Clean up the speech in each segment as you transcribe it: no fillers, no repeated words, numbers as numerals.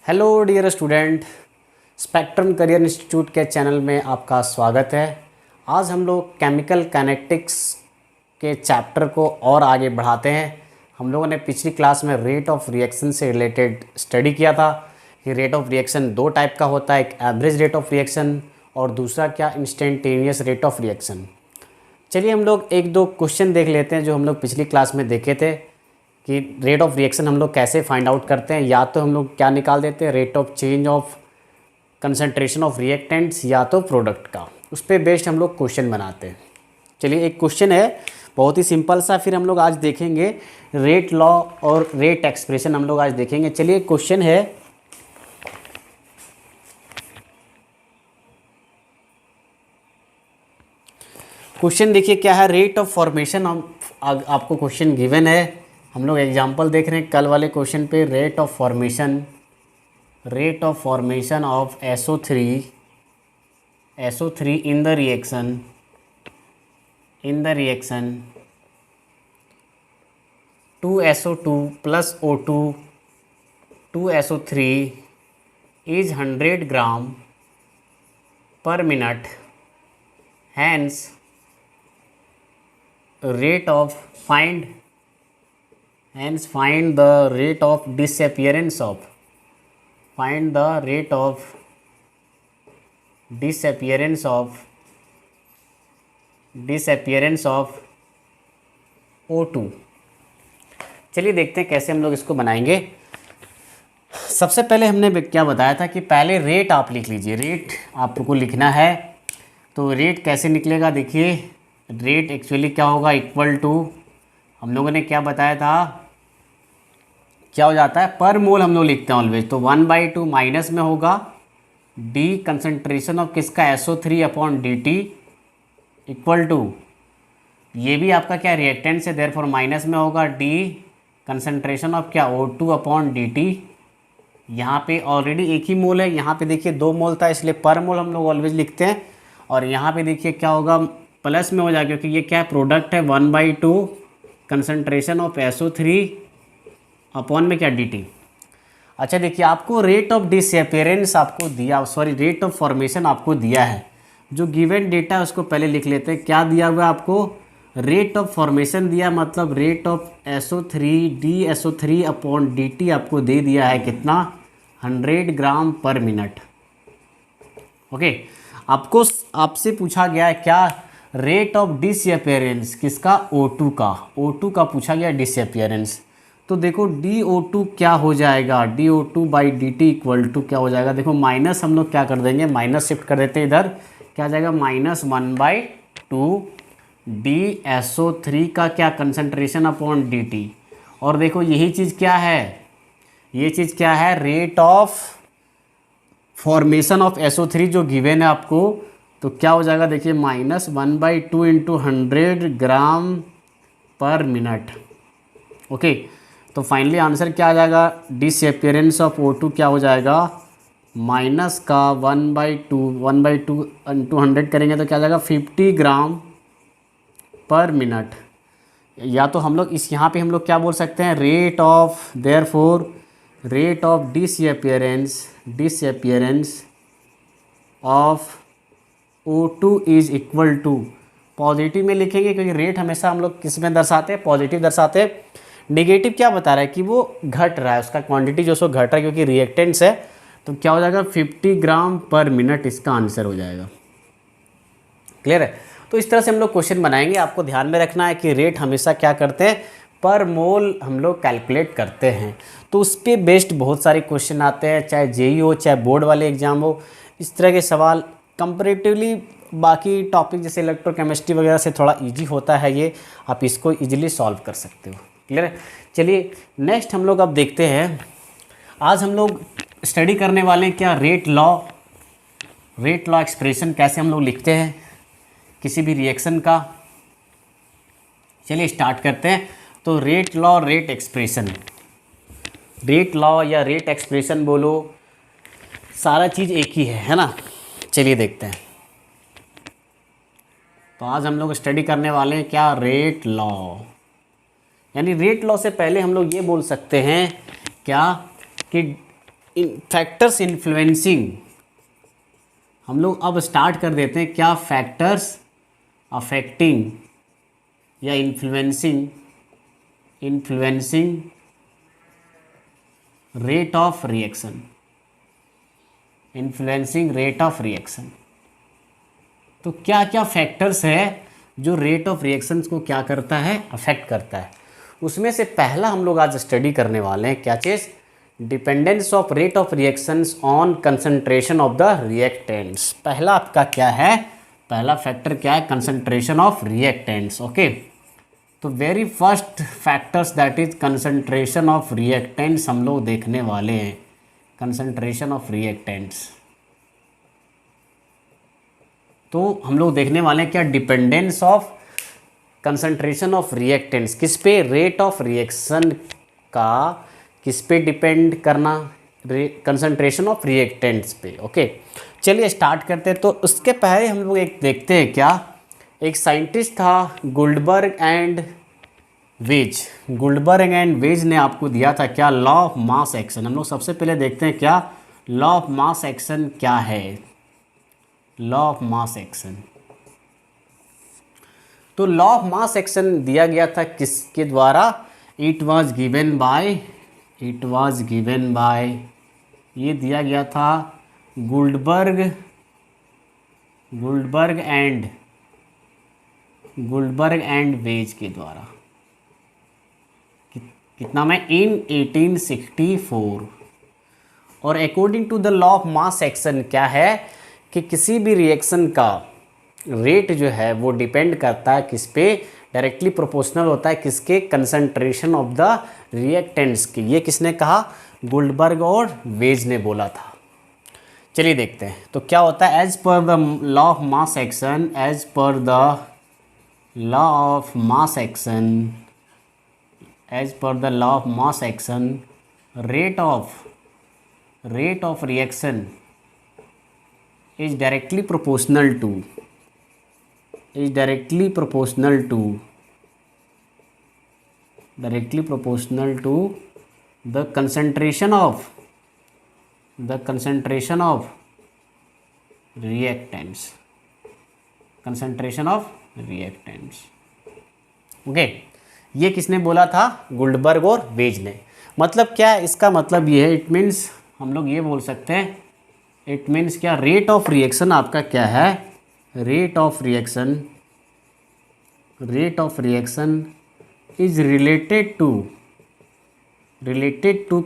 Hello dear student, spectrum career institute के channel में आपका स्वागत है। आज हम लोग केमिकल काइनेटिक्स के चैप्टर को और आगे बढ़ाते हैं। हम लोगों ने पिछली क्लास में रेट ऑफ रिएक्शन से रिलेटेड स्टडी किया था कि रेट ऑफ रिएक्शन दो टाइप का होता है, एक एवरेज रेट ऑफ रिएक्शन और दूसरा क्या इंस्टेंटेनियस रेट ऑफ रिएक्शन। चलिए हम लोग एक दो क्वेश्चन देख लेते हैं जो हम लोग पिछली क्लास में देखे थे कि रेट ऑफ रिएक्शन हम लोग कैसे फाइंड आउट करते हैं। या तो हम लोग क्या निकाल देते हैं, rate of change of concentration of reactants या तो प्रोडक्ट का, उस पर बेस्ड हम लोग क्वेश्चन बनाते हैं। चलिए एक क्वेश्चन है बहुत ही सिंपल सा, फिर हम लोग आज देखेंगे रेट लॉ और रेट एक्सप्रेशन हम लोग आज देखेंगे। चलिए क्वेश्चन है, क्वेश्चन देखिए क्या है, रेट ऑफ फॉर्मेशन। आपको क्वेश्चन गिवन है, हम लोग एग्जांपल देख रहे हैं कल वाले क्वेश्चन पे। Rate of formation of SO3 in the reaction 2SO2 plus O2 2SO3 is 100 gram per minute. Hence find the rate of disappearance of O2। चलिए देखते हैं कैसे हम लोग इसको बनाएंगे। सबसे पहले हमने क्या बताया था कि पहले रेट आप लिख लीजिए, रेट आपको लिखना है। तो रेट कैसे निकलेगा, देखिए रेट एक्चुअली क्या होगा, इक्वल टू, हम लोगों ने क्या बताया था, क्या हो जाता है पर मोल हम लोग लिखते हैं ऑलवेज। तो 1/2 माइनस में होगा डी कंसंट्रेशन ऑफ किसका, SO3 upon dt equal to, ये भी आपका क्या रिएक्टेंट है, देयरफॉर माइनस में होगा डी कंसंट्रेशन ऑफ क्या, O2 अपॉन dt। यहाँ पे ऑलरेडी एक ही मोल है, यहाँ पे देखिए 2 मोल था इसलिए पर मोल हम लोग ऑलवेज लिखते हैं। और यहाँ पे देखिए क्या होगा, प्लस में हो जाएगा क्योंकि ये क्या प्रोडक्ट है, 1/2 कंसंट्रेशन ऑफ SO3 अपॉन में क्या dt। अच्छा देखिए आपको रेट ऑफ डिसअपियरेंस आपको दिया, रेट ऑफ फॉर्मेशन आपको दिया है। जो गिवन डेटा है उसको पहले लिख लेते हैं। क्या दिया हुआ आपको, रेट ऑफ फॉर्मेशन दिया, मतलब rate of SO3 upon dt आपको दे दिया है कितना, 100 ग्राम पर मिनट। ओके, आपको आपसे पूछा गया है क्या, रेट ऑफ डिसअपियरेंस किसका, O2 का पूछा गया डिसअपियरेंस। तो देखो DO2 क्या हो जाएगा, DO2/dt इक्वल टू क्या हो जाएगा, देखो माइनस हम लोग क्या कर देंगे, माइनस शिफ्ट कर देते हैं इधर, क्या आ जाएगा -1/2 DSO3 का क्या कंसंट्रेशन अपॉन dt। और देखो यही चीज़ क्या है, ये चीज़ क्या है, rate of formation of SO3 जो गिवन है आपको। तो क्या हो जाएगा देखिए -1/2 into 100 gram per minute. Okay, तो फाइनली आंसर क्या आ जाएगा, डिसअपियरेंस ऑफ O2 क्या हो जाएगा, माइनस का 1/2 इंटू 100 करेंगे तो क्या आ जाएगा 50 ग्राम पर मिनट। या तो हम लोग इस यहाँ पे हम लोग क्या बोल सकते हैं, rate of, therefore rate of disappearance of O2 is equal to, positive में लिखेंगे क्योंकि रेट हमेशा हम लोग किस में दर्शाते हैं, पॉजिटिव दर्शाते हैं। नेगेटिव क्या बता रहा है कि वो घट रहा है, उसका क्वांटिटी जो सो घट रहा है क्योंकि रिएक्टेंट्स है। तो क्या हो जाएगा 50 ग्राम पर मिनट इसका आंसर हो जाएगा। क्लियर है। तो इस तरह से हम लोग क्वेश्चन बनाएंगे। आपको ध्यान में रखना है कि रेट हमेशा क्या करते हैं, पर मोल हम लोग कैलकुलेट करते हैं। तो उस पर बेस्ड बहुत सारे क्वेश्चन आते हैं, चाहे जेई हो चाहे बोर्ड वाले एग्जाम हो। इस तरह के सवाल कंपैरेटिवली बाकी टॉपिक जैसे इलेक्ट्रोकेमिस्ट्री वगैरह से थोड़ा ईजी होता है, ये आप इसको ईजिली सॉल्व कर सकते हो। क्लियर है। चलिए नेक्स्ट हम लोग अब देखते हैं, आज हम लोग स्टडी करने वाले हैं क्या, रेट लॉ एक्सप्रेशन कैसे हम लोग लिखते हैं किसी भी रिएक्शन का। चलिए स्टार्ट करते हैं। तो rate law, rate expression, rate law या रेट एक्सप्रेशन बोलो, सारा चीज़ एक ही है ना। चलिए देखते हैं। तो आज हम लोग स्टडी करने वाले हैं क्या, रेट लॉ। यानी रेट लॉ से पहले हम लोग ये बोल सकते हैं क्या कि फैक्टर्स इन्फ्लुएंसिंग, हम लोग अब स्टार्ट कर देते हैं क्या, फैक्टर्स अफेक्टिंग या influencing rate of reaction, influencing rate of reaction. तो क्या क्या फैक्टर्स है जो रेट ऑफ रिएक्शंस को क्या करता है, अफेक्ट करता है। उसमें से पहला हम लोग आज स्टडी करने वाले हैं क्या चीज़, dependence of rate of reactions on concentration of the reactants. पहला आपका क्या है, पहला फैक्टर क्या है, कंसंट्रेशन ऑफ रिएक्टेंट्स। ओके, तो very first factors that is concentration of reactants हम लोग देखने वाले हैं, कंसंट्रेशन ऑफ रिएक्टेंट्स। तो हम लोग देखने वाले हैं क्या, dependence of concentration of reactants, किस पे, रेट ऑफ रिएक्शन का किस पे डिपेंड करना, कंसंट्रेशन ऑफ रिएक्टेंट्स पे। ओके, चलिए स्टार्ट करते हैं। तो उसके पहले हम लोग एक देखते हैं क्या, एक साइंटिस्ट था गुल्डबर्ग एंड वेज, गुल्डबर्ग एंड वेज ने आपको दिया था क्या, लॉ ऑफ मास एक्शन। हम लोग सबसे पहले देखते हैं क्या लॉ ऑफ मास एक्शन क्या है, लॉ ऑफ मास एक्शन। तो लॉ ऑफ मास एक्शन दिया गया था किसके द्वारा, इट वाज गिवन बाय ये दिया गया था गुल्डबर्ग एंड वेज के द्वारा। कितना में, इन 1864। और according to the law of mass action क्या है कि किसी भी रिएक्शन का रेट जो है वो डिपेंड करता है किस पे, डायरेक्टली प्रोपोर्शनल होता है किसके, कंसंट्रेशन ऑफ द रिएक्टेंट्स के। ये किसने कहा, गुल्डबर्ग और वेज ने बोला था। चलिए देखते हैं तो क्या होता है, as per the law of mass action, as per the law of mass action, as per the law of mass action, rate of reaction is directly proportional to the concentration of reactants, okay. ये किसने बोला था, गुल्डबर्ग और veg ने। मतलब क्या है इसका, मतलब ये है, इट मीन्स हम लोग ये बोल सकते हैं, इट मीन्स क्या, रेट ऑफ रिएक्शन आपका क्या है, rate of reaction is related to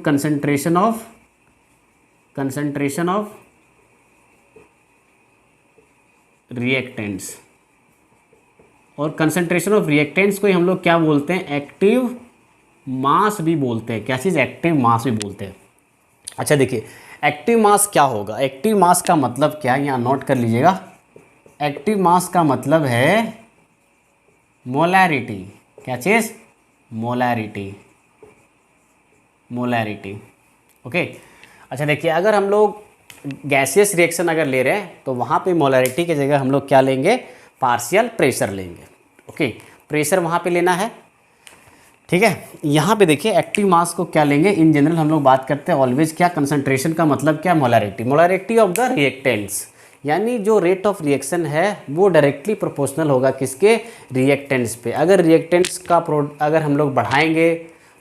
concentration of reactants. और कंसंट्रेशन ऑफ रिएक्टेंट्स को ही हम लोग क्या बोलते हैं, एक्टिव मास भी बोलते हैं। क्या चीज़, एक्टिव मास भी बोलते हैं। अच्छा देखिए, एक्टिव मास क्या होगा, एक्टिव मास का मतलब क्या है, यहाँ नोट कर लीजिएगा। एक्टिव मास का मतलब है मोलैरिटी। क्या चीज़, मोलैरिटी। ओके, अच्छा देखिए, अगर हम लोग गैसियस रिएक्शन अगर ले रहे हैं तो वहाँ पे मोलैरिटी की जगह हम लोग क्या लेंगे, पार्शियल प्रेशर लेंगे। ओके, प्रेशर वहाँ पे लेना है, ठीक है। यहाँ पे देखिए एक्टिव मास को क्या लेंगे, इन जनरल हम लोग बात करते हैं ऑलवेज क्या, कंसंट्रेशन का मतलब क्या, मोलैरिटी ऑफ द रिएक्टेंट्स, यानी जो रेट ऑफ रिएक्शन है वो डायरेक्टली प्रोपोर्शनल होगा किसके, रिएक्टेंट्स पे। अगर रिएक्टेंट्स का अगर हम लोग बढ़ाएंगे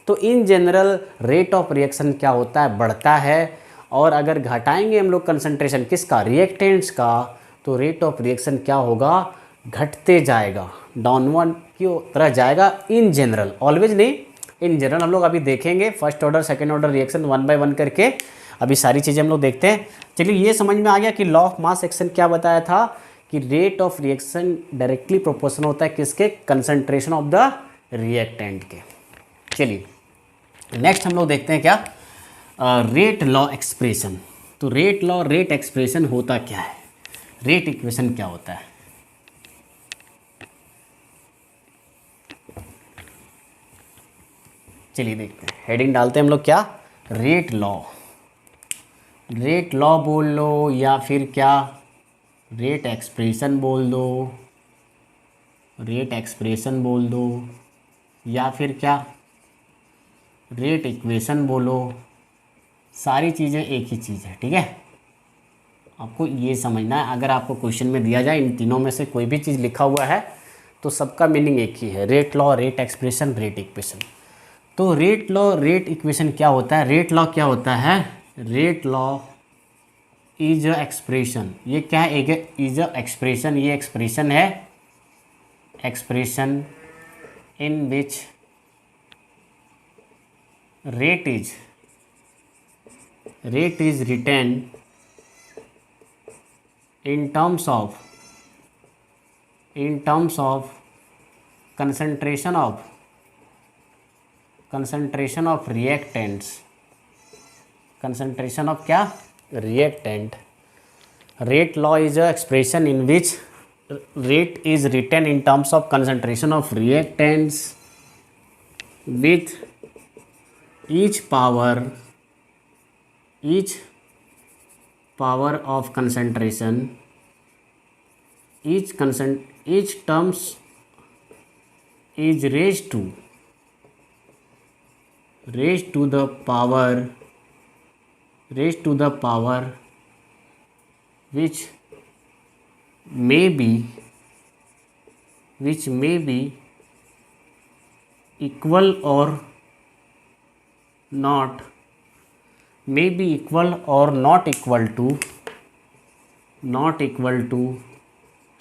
तो in general rate of reaction क्या होता है, बढ़ता है। और अगर घटाएंगे हम लोग कंसंट्रेशन किसका, रिएक्टेंट्स का, तो रेट ऑफ रिएक्शन क्या होगा, घटते जाएगा, डाउनवर्ड की तरह जाएगा। इन जनरल, ऑलवेज नहीं, इन जनरल हम लोग अभी देखेंगे first order second order reaction 1 by 1 करके, अभी सारी चीज़ें हम लोग देखते हैं। चलिए ये समझ में आ गया कि लॉ ऑफ मास एक्शन क्या बताया था, कि rate of reaction directly proportional होता है किसके, कंसंट्रेशन ऑफ द रिएक्टेंट के। चलिए नेक्स्ट हम लोग देखते हैं क्या, रेट लॉ एक्सप्रेशन। तो रेट एक्सप्रेशन होता क्या है, रेट इक्वेशन क्या होता है। चलिए देखते हैं, हेडिंग डालते हैं हम लोग क्या, रेट लॉ बोल लो, या फिर क्या रेट एक्सप्रेशन बोल दो, या फिर क्या रेट इक्वेशन बोलो, सारी चीज़ें एक ही चीज़ है, ठीक है। आपको ये समझना है, अगर आपको क्वेश्चन में दिया जाए इन तीनों में से कोई भी चीज़ लिखा हुआ है तो सबका मीनिंग एक ही है, rate law, rate expression, rate equation. तो रेट लॉ, रेट इक्वेशन क्या होता है? रेट लॉ क्या होता है? Rate law is a expression, ये क्या है? एक इज अ एक्सप्रेशन, ये एक्सप्रेशन है, expression in which rate is written in terms of concentration of reactants, concentration of क्या? reactant. Rate law is a expression in which rate is written in terms of concentration of reactants with each power of concentration, each terms is raised to the power which may be equal or not, may be equal or not equal to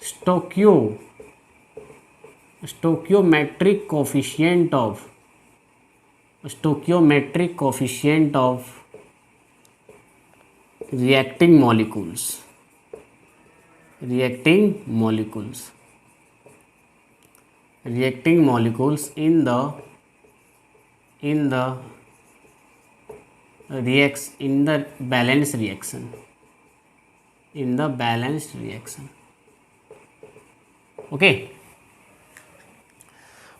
stoichiometric coefficient of reacting molecules in the balanced reaction. Okay,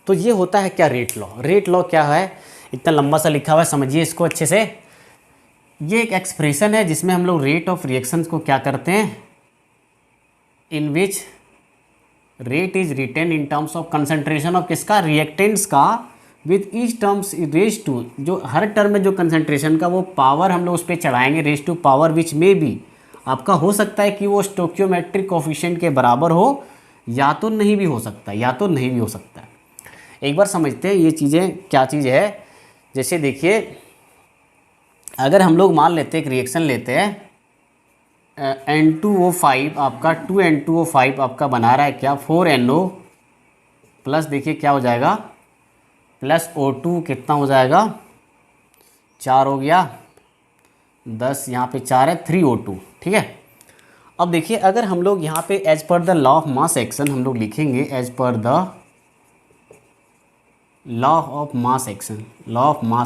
तो ये होता है क्या? Rate law. Rate law क्या है? इतना लंबा सा लिखा हुआ है, समझिए इसको अच्छे से। ये एक एक्सप्रेशन है जिसमें हम लोग रेट ऑफ रिएक्शंस को क्या करते हैं, in which rate is written in terms of concentration of किसका? रिएक्टेंट्स का, with each terms raise to, जो हर टर्म में जो कंसंट्रेशन का वो पावर हम लोग उस पर चढ़ाएंगे, रेज टू पावर विच में भी आपका हो सकता है कि वो स्टोकियोमेट्रिक कोफिशिएंट के बराबर हो, या तो नहीं भी हो सकता है, एक बार समझते हैं ये चीज़ें क्या चीज़ है। जैसे देखिए, अगर हम लोग मान लेते हैं एक रिएक्शन लेते हैं, N2O5 आपका 2N2O5 आपका बना रहा है क्या? 4NO प्लस, देखिए क्या हो जाएगा, प्लस O2 कितना हो जाएगा? 4 हो गया, 10 यहाँ पे 4 है, 3O2, ठीक है। अब देखिए, अगर हम लोग यहाँ पे as per the law of mass action हम लोग लिखेंगे, as per the law of mass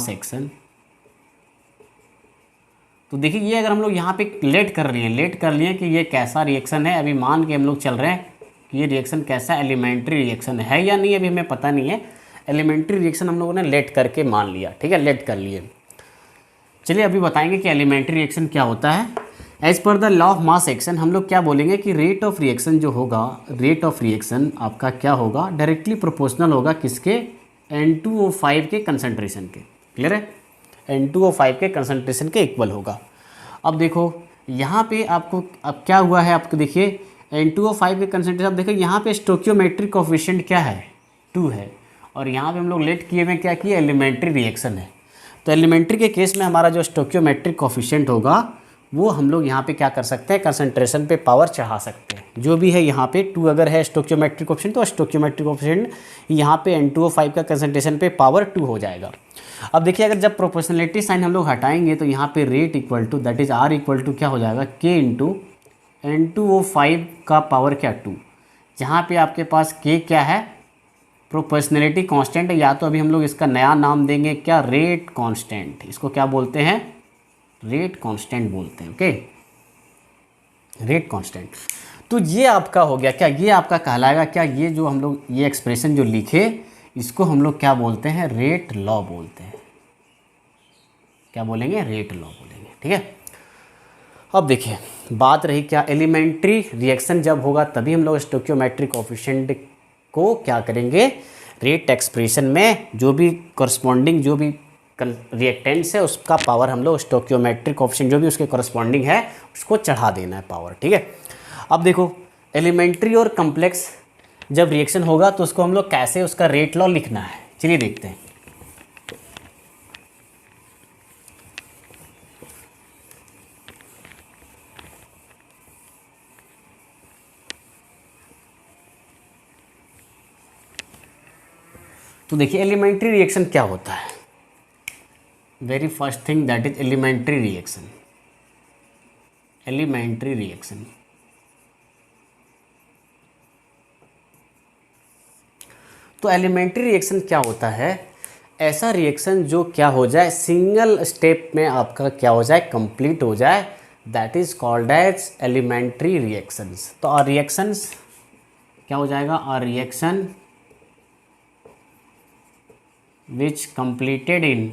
action, तो देखिए ये अगर हम लोग यहाँ पे लेट कर लिए कि ये कैसा रिएक्शन है, अभी मान के हम लोग चल रहे हैं कि ये रिएक्शन कैसा एलिमेंट्री रिएक्शन है या नहीं, अभी हमें पता नहीं है। एलिमेंट्री रिएक्शन हम लोगों ने लेट करके मान लिया, ठीक है, लेट कर लिए। चलिए अभी बताएंगे कि एलिमेंट्री रिएक्शन क्या होता है। As per the law of mass action हम लोग क्या बोलेंगे कि रेट ऑफ रिएक्शन जो होगा, रेट ऑफ रिएक्शन आपका क्या होगा? डायरेक्टली प्रोपोर्शनल होगा किसके? N2O5 के कंसंट्रेशन के। क्लियर है? N2O5 के कंसंट्रेशन के इक्वल होगा। अब देखो यहाँ पे आपको अब क्या हुआ है, आपको देखिए N2O5 के कंसंट्रेशन, अब देखो यहाँ पे स्टोकियोमेट्रिक कोफिशिएंट क्या है? 2 है, और यहाँ पे हम लोग लेट किए हुए क्या किए? एलिमेंट्री रिएक्शन है। तो एलिमेंट्री के केस में हमारा जो स्टोकियोमेट्रिक कोफिशिएंट होगा वो हम लोग यहाँ पे क्या कर सकते हैं? कंसंट्रेशन पे पावर चढ़ा सकते हैं। जो भी है यहाँ पे 2 अगर है स्टोकियोमेट्रिक कोफिशिएंट, तो स्टोकियोमेट्रिक कोफिशिएंट यहाँ पे N2O5 का कंसंट्रेशन पे पावर 2 हो जाएगा। अब देखिए, अगर जब प्रोपोर्शनलिटी साइन हम लोग हटाएंगे तो यहाँ पे rate equal to, that is R equal to क्या हो जाएगा? K इंटू N2O5 का पावर क्या? 2, जहाँ पे आपके पास K क्या है? प्रोपोर्शनलिटी कांस्टेंट है, या तो अभी हम लोग इसका नया नाम देंगे क्या? Rate constant. इसको क्या बोलते हैं? रेट कांस्टेंट बोलते हैं। Okay, rate constant. तो ये आपका हो गया क्या? ये आपका कहलाएगा क्या? ये जो हम लोग ये एक्सप्रेशन जो लिखे इसको हम लोग क्या बोलते हैं? रेट लॉ बोलते हैं। क्या बोलेंगे? रेट लॉ बोलेंगे, ठीक है। अब देखिए, बात रही क्या? एलिमेंट्री रिएक्शन जब होगा तभी हम लोग स्टोकियोमेट्रिक कोफिशिएंट को क्या करेंगे? रेट एक्सप्रेशन में जो भी करस्पॉन्डिंग जो भी रिएक्टेंट्स है उसका पावर हम लोग स्टोक्योमेट्रिक कोएफिशिएंट जो भी उसके कॉरस्पॉन्डिंग है उसको चढ़ा देना है पावर, ठीक है। अब देखो एलिमेंट्री और कम्प्लेक्स जब रिएक्शन होगा तो उसको हम लोग कैसे उसका रेट लॉ लिखना है, चलिए देखते हैं। तो देखिए एलिमेंट्री रिएक्शन क्या होता है। Very first thing that is elementary reaction. Elementary reaction तो एलिमेंट्री रिएक्शन क्या होता है, ऐसा रिएक्शन जो क्या हो जाए सिंगल स्टेप में आपका क्या हो जाए कंप्लीट हो जाए, that is called as elementary reactions. तो और रिएक्शंस क्या हो जाएगा, और reaction which is completed in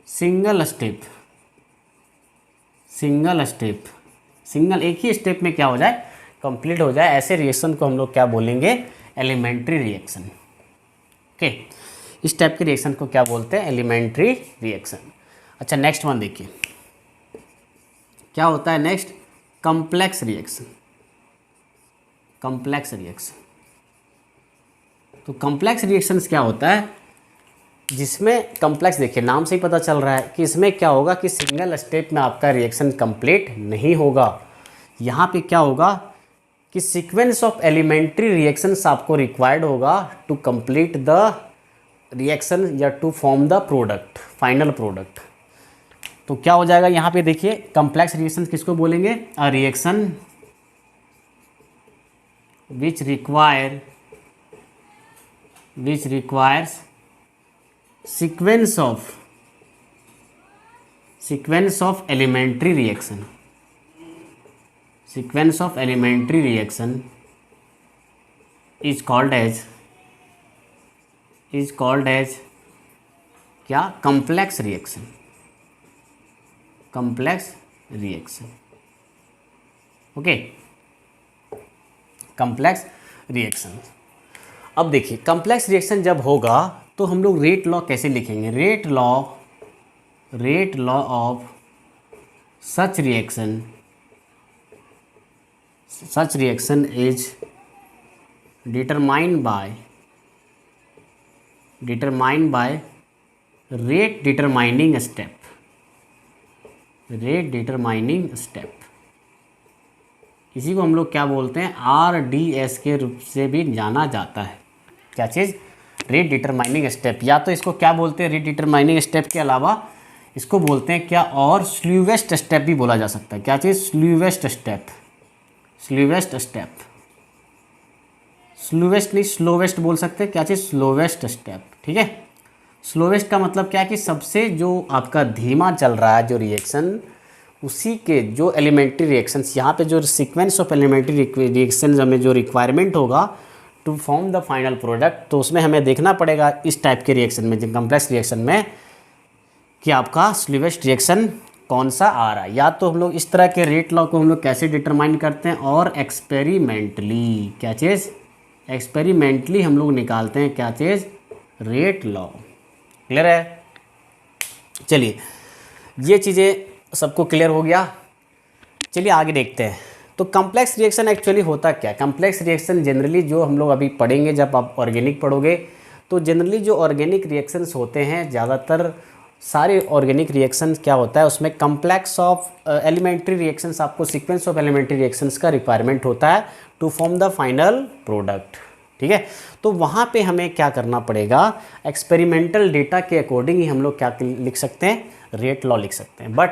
single एक ही स्टेप में क्या हो जाए कंप्लीट हो जाए, ऐसे रिएक्शन को हम लोग क्या बोलेंगे एलिमेंट्री रिएक्शन। ओके, इस टाइप के रिएक्शन को क्या बोलते हैं एलिमेंट्री रिएक्शन। अच्छा नेक्स्ट वन देखिए क्या होता है next, complex reaction. Complex reaction तो कॉम्प्लेक्स रिएक्शंस क्या होता है, जिसमें कॉम्प्लेक्स देखिए नाम से ही पता चल रहा है कि इसमें क्या होगा कि सिंगल स्टेप में आपका रिएक्शन कंप्लीट नहीं होगा। यहाँ पे क्या होगा कि सीक्वेंस ऑफ एलिमेंट्री रिएक्शंस आपको रिक्वायर्ड होगा टू कंप्लीट द रिएक्शन या to form the product, final product. तो क्या हो जाएगा यहाँ पे देखिए कॉम्प्लेक्स रिएक्शन किसको बोलेंगे, a reaction which requires sequence of elementary reaction is called as क्या, complex reaction। Okay, complex reaction. अब देखिए कॉम्प्लेक्स रिएक्शन जब होगा तो हम लोग रेट लॉ कैसे लिखेंगे, rate law of such reaction is determined by rate determining step. इसी को हम लोग क्या बोलते हैं RDS के रूप से भी जाना जाता है। क्या चीज़, रेट डिटरमाइनिंग स्टेप, या तो इसको क्या बोलते हैं रेट डिटरमाइनिंग स्टेप के अलावा इसको बोलते हैं क्या, और स्लीवेस्ट स्टेप भी बोला जा सकता है। क्या चीज़, स्लीवेस्ट नहीं स्लोवेस्ट बोल सकते हैं। क्या चीज़, स्लोवेस्ट स्टेप, ठीक है। स्लोवेस्ट का मतलब क्या है कि सबसे जो आपका धीमा चल रहा है जो रिएक्शन, उसी के जो एलिमेंट्री रिएक्शंस यहाँ पे जो सीक्वेंस ऑफ एलिमेंट्री रिएक्शंस हमें जो रिक्वायरमेंट होगा to form the final product, तो उसमें हमें देखना पड़ेगा इस टाइप के रिएक्शन में, जो कॉम्प्लेक्स रिएक्शन में, कि आपका स्लीवेस्ट रिएक्शन कौन सा आ रहा है। या तो हम लोग इस तरह के रेट लॉ को हम लोग कैसे डिटरमाइन करते हैं, और एक्सपेरिमेंटली, क्या चीज़, एक्सपेरिमेंटली हम लोग निकालते हैं क्या चीज़, रेट लॉ। क्लियर है। चलिए ये चीज़ें सबको क्लियर हो गया। चलिए आगे देखते हैं। तो कॉम्प्लेक्स रिएक्शन एक्चुअली होता क्या है। कॉम्प्लेक्स रिएक्शन जनरली जो हम लोग अभी पढ़ेंगे, जब आप ऑर्गेनिक पढ़ोगे तो जनरली जो ऑर्गेनिक रिएक्शंस होते हैं, ज़्यादातर सारे ऑर्गेनिक रिएक्शंस क्या होता है उसमें कॉम्प्लेक्स ऑफ एलिमेंट्री रिएक्शंस, आपको सीक्वेंस ऑफ एलिमेंट्री रिएक्शंस का रिक्वायरमेंट होता है to form the final product, ठीक है। तो वहाँ पे हमें क्या करना पड़ेगा, एक्सपेरिमेंटल डेटा के अकॉर्डिंग ही हम लोग क्या लिख सकते हैं, रेट लॉ लिख सकते हैं। बट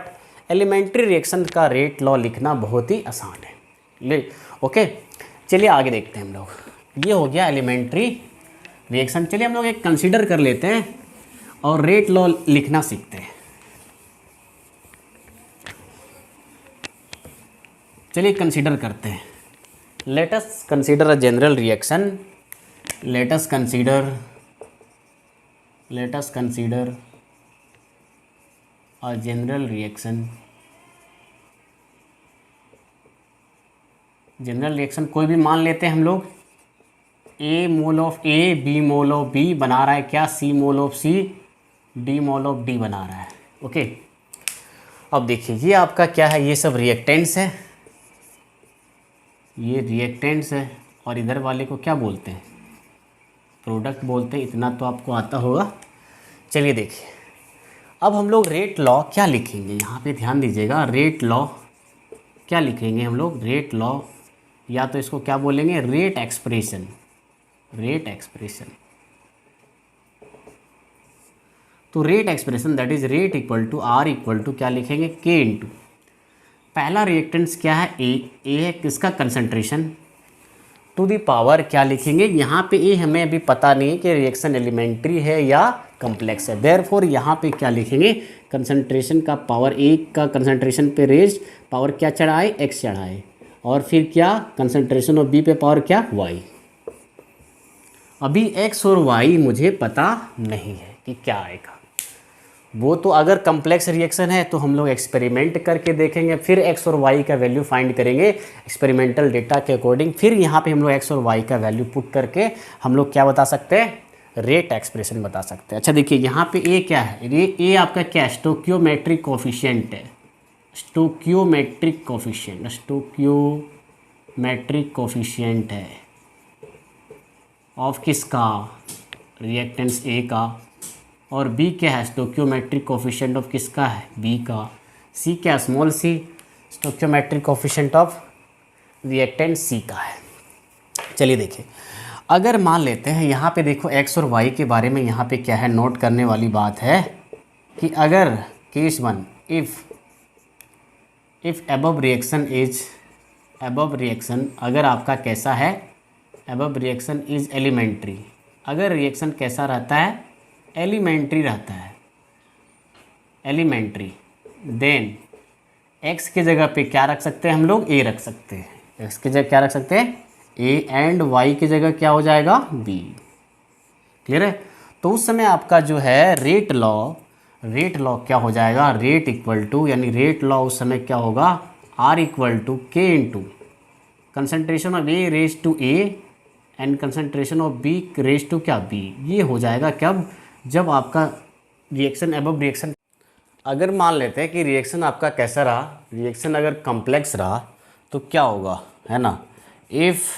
एलिमेंट्री रिएक्शन का रेट लॉ लिखना बहुत ही आसान है। ओके, चलिए आगे देखते हैं हम लोग। ये हो गया एलिमेंट्री रिएक्शन। चलिए हम लोग एक कंसीडर कर लेते हैं और रेट लॉ लिखना सीखते हैं। चलिए कंसीडर करते हैं। Let us consider a general reaction. Let us consider a general reaction। General reaction कोई भी मान लेते हैं हम लोग। A mole of A, B mole of B बना रहा है क्या, C mole of C, D mole of D बना रहा है। ओके, अब देखिए ये आपका क्या है, ये सब रिएक्टेंट्स है, ये रिएक्टेंट्स है, और इधर वाले को क्या बोलते हैं, प्रोडक्ट बोलते हैं। इतना तो आपको आता होगा। चलिए देखिए, अब हम लोग रेट लॉ क्या लिखेंगे, यहाँ पे ध्यान दीजिएगा। रेट लॉ क्या लिखेंगे हम लोग, रेट लॉ, या तो इसको क्या बोलेंगे, रेट एक्सप्रेशन, रेट एक्सप्रेशन। तो rate expression that is rate equal to R equal to क्या लिखेंगे, के इंटू, पहला रिएक्टेंस क्या है, ए है किसका, कंसंट्रेशन, टू दी पावर क्या लिखेंगे, यहाँ पे ए हमें अभी पता नहीं है कि रिएक्शन एलिमेंट्री है या कम्प्लेक्स है, देयरफॉर यहाँ पे क्या लिखेंगे, कंसंट्रेशन का पावर, ए का कंसंट्रेशन पे रेज पावर क्या चढ़ाए, एक्स चढ़ाए, और फिर क्या कंसंट्रेशन ऑफ बी पे पावर क्या, वाई। अभी एक्स और वाई मुझे पता नहीं है कि क्या आएगा, वो तो अगर कम्प्लेक्स रिएक्शन है तो हम लोग एक्सपेरिमेंट करके देखेंगे, फिर एक्स और वाई का वैल्यू फाइंड करेंगे एक्सपेरिमेंटल डेटा के अकॉर्डिंग, फिर यहाँ पे हम लोग एक्स और वाई का वैल्यू पुट करके हम लोग क्या बता सकते हैं, रेट एक्सप्रेशन बता सकते हैं। अच्छा देखिए यहाँ पे ए क्या है, ए आपका क्या, स्टोक्योमेट्रिक कोफिशिएंट है, स्टोक्योमेट्रिक कोफिशिएंट, स्टोक्योमेट्रिक कोफिशिएंट है ऑफ किसका, रिएक्टेंस ए का, और बी क्या है, स्टोक्योमेट्रिक कोफिशिएंट ऑफ किसका है, बी का, सी क्या, small C, stoichiometric coefficient of reactant C का है। चलिए देखिए, अगर मान लेते हैं यहाँ पे देखो एक्स और वाई के बारे में यहाँ पे क्या है, नोट करने वाली बात है कि अगर case one, if above reaction is, above reaction अगर आपका कैसा है, एबव रिएक्शन इज एलिमेंट्री, अगर रिएक्शन कैसा रहता है, एलिमेंट्री रहता है, एलिमेंट्री, देन एक्स की जगह पे क्या रख सकते हैं हम लोग, ए रख सकते हैं, एक्स की जगह क्या रख सकते हैं, ए, एंड वाई की जगह क्या हो जाएगा, बी। क्लियर है। तो उस समय आपका जो है रेट लॉ, रेट लॉ क्या हो जाएगा, रेट इक्वल टू, यानी रेट लॉ उस समय क्या होगा, R equal to k into concentration of A raise to a and concentration of B raise to क्या, बी। ये हो जाएगा कब, जब आपका रिएक्शन एबव रिएक्शन, अगर मान लेते हैं कि रिएक्शन आपका कैसा रहा, रिएक्शन अगर कॉम्प्लेक्स रहा तो क्या होगा, है ना, if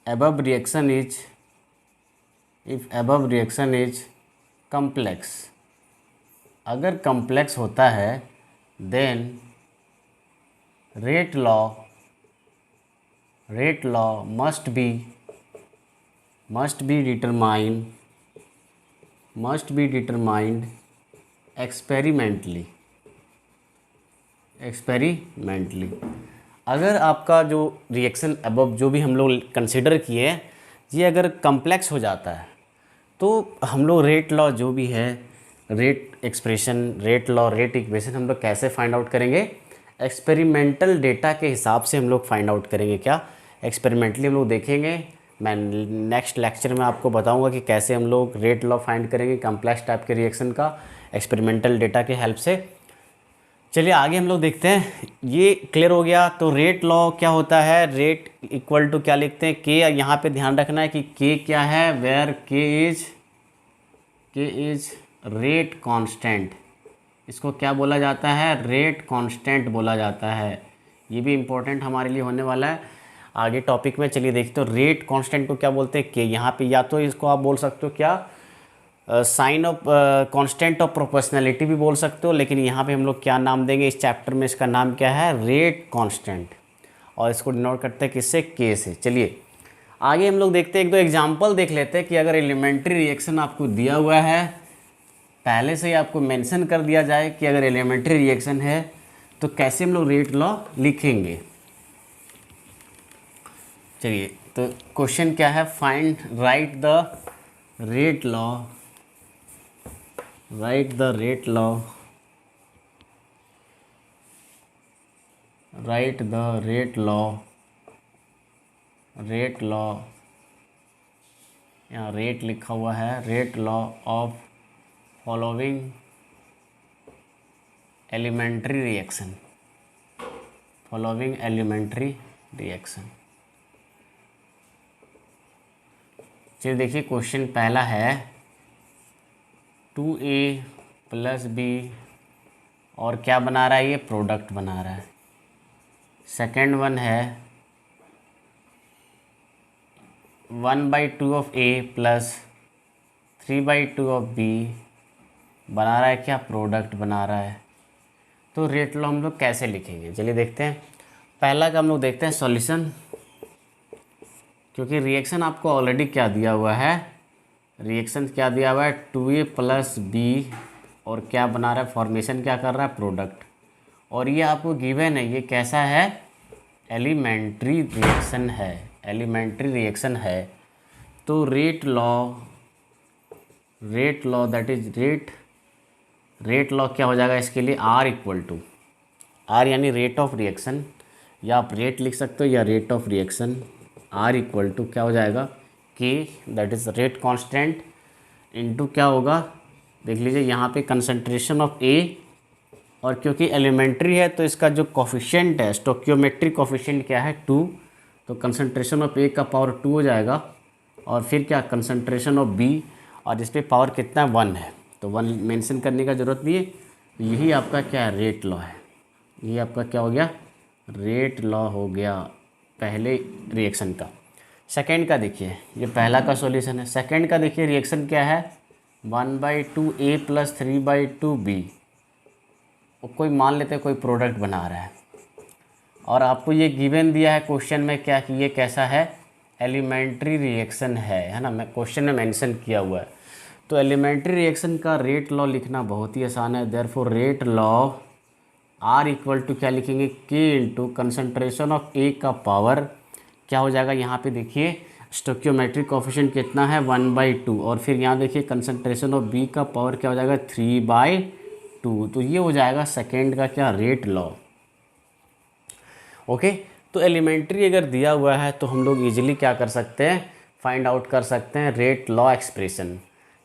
above reaction is, if above reaction is complex, अगर कॉम्प्लेक्स होता है then rate law, rate law must be determined, must be determined experimentally, experimentally. अगर आपका जो रिएक्शन अबव जो भी हम लोग कंसिडर किए हैं, ये अगर कम्प्लेक्स हो जाता है तो हम लोग रेट लॉ जो भी है, rate expression, rate law, rate equation हम लोग कैसे फाइंड आउट करेंगे, एक्सपेरिमेंटल डेटा के हिसाब से हम लोग फाइंड आउट करेंगे। क्या एक्सपेरिमेंटली हम लोग देखेंगे, मैं नेक्स्ट लेक्चर में आपको बताऊंगा कि कैसे हम लोग रेट लॉ फाइंड करेंगे कम्प्लेक्स टाइप के रिएक्शन का एक्सपेरिमेंटल डेटा के हेल्प से। चलिए आगे हम लोग देखते हैं। ये क्लियर हो गया। तो रेट लॉ क्या होता है, रेट इक्वल टू क्या लिखते हैं, के। यहाँ पे ध्यान रखना है कि के क्या है, वेयर के इज रेट कांस्टेंट। इसको क्या बोला जाता है, रेट कांस्टेंट बोला जाता है। ये भी इम्पोर्टेंट हमारे लिए होने वाला है आगे टॉपिक में। चलिए देखते हो रेट कांस्टेंट को क्या बोलते हैं, के। यहाँ पे या तो इसको आप बोल सकते हो क्या, sign of constant of proportionality भी बोल सकते हो, लेकिन यहाँ पे हम लोग क्या नाम देंगे इस चैप्टर में, इसका नाम क्या है, रेट कांस्टेंट। और इसको डिनोट करते हैं किससे, के से। चलिए आगे हम लोग देखते हैं, एक दो एग्जांपल देख लेते हैं कि अगर एलिमेंट्री रिएक्शन आपको दिया हुआ है, पहले से ही आपको मेंशन कर दिया जाए कि अगर एलिमेंट्री रिएक्शन है तो कैसे हम लोग रेट लॉ लिखेंगे। चलिए तो क्वेश्चन क्या है, find right the rate law, write the rate law, write the rate law, rate law, यहाँ रेट लिखा हुआ है, rate law of following elementary reaction, following elementary reaction. चलिए देखिए क्वेश्चन पहला है 2a + b और क्या बना रहा है, ये प्रोडक्ट बना रहा है। सेकेंड वन है 1/2 ऑफ a + 3/2 ऑफ b बना रहा है क्या, प्रोडक्ट बना रहा है। तो रेट लॉ हम लोग कैसे लिखेंगे, चलिए देखते हैं। पहला का हम लोग देखते हैं सॉल्यूशन, क्योंकि रिएक्शन आपको ऑलरेडी क्या दिया हुआ है, रिएक्शन क्या दिया हुआ है 2a + b और क्या बना रहा है, फॉर्मेशन क्या कर रहा है, प्रोडक्ट। और ये आपको गिवन है, ये कैसा है, एलिमेंट्री रिएक्शन है, एलिमेंट्री रिएक्शन है। तो rate law that is rate law क्या हो जाएगा इसके लिए, R = R यानी रेट ऑफ रिएक्शन, या आप रेट लिख सकते हो या रेट ऑफ रिएक्शन। R = क्या हो जाएगा, K that is rate constant into क्या होगा, देख लीजिए यहाँ पे कंसंट्रेशन ऑफ A, और क्योंकि एलिमेंट्री है तो इसका जो कोफिशिएंट है, स्टोक्योमेट्रिक कोफिशिएंट क्या है 2, तो कंसंट्रेशन ऑफ A का पावर 2 हो जाएगा। और फिर क्या, कंसंट्रेशन ऑफ B, और इस पर पावर कितना है 1 है, तो 1 मेंशन करने का ज़रूरत नहीं है। तो यही आपका क्या है, रेट लॉ है। ये आपका क्या हो गया, रेट लॉ हो गया पहले रिएक्शन का। सेकेंड का देखिए, ये पहला का सॉल्यूशन है। सेकेंड का देखिए रिएक्शन क्या है, 1/2 A + 3/2 B। कोई मान लेते हैं कोई प्रोडक्ट बना रहा है, और आपको ये गिवन दिया है क्वेश्चन में क्या, कि ये कैसा है, एलिमेंट्री रिएक्शन है ना, मैं क्वेश्चन में मेंशन किया हुआ है। तो एलिमेंट्री रिएक्शन का रेट लॉ लिखना बहुत ही आसान है। देयरफॉर रेट लॉ R = क्या लिखेंगे, K × कंसंट्रेशन ऑफ A का पावर क्या हो जाएगा, यहाँ पे देखिए स्टोक्योमेट्रिक कोफिशिएंट कितना है 1/2, और फिर यहाँ देखिए कंसंट्रेशन ऑफ B का पावर क्या हो जाएगा 3/2। तो ये हो जाएगा सेकेंड का क्या, रेट लॉ। ओके, तो एलिमेंट्री अगर दिया हुआ है तो हम लोग इजीली क्या कर सकते हैं, फाइंड आउट कर सकते हैं रेट लॉ एक्सप्रेशन।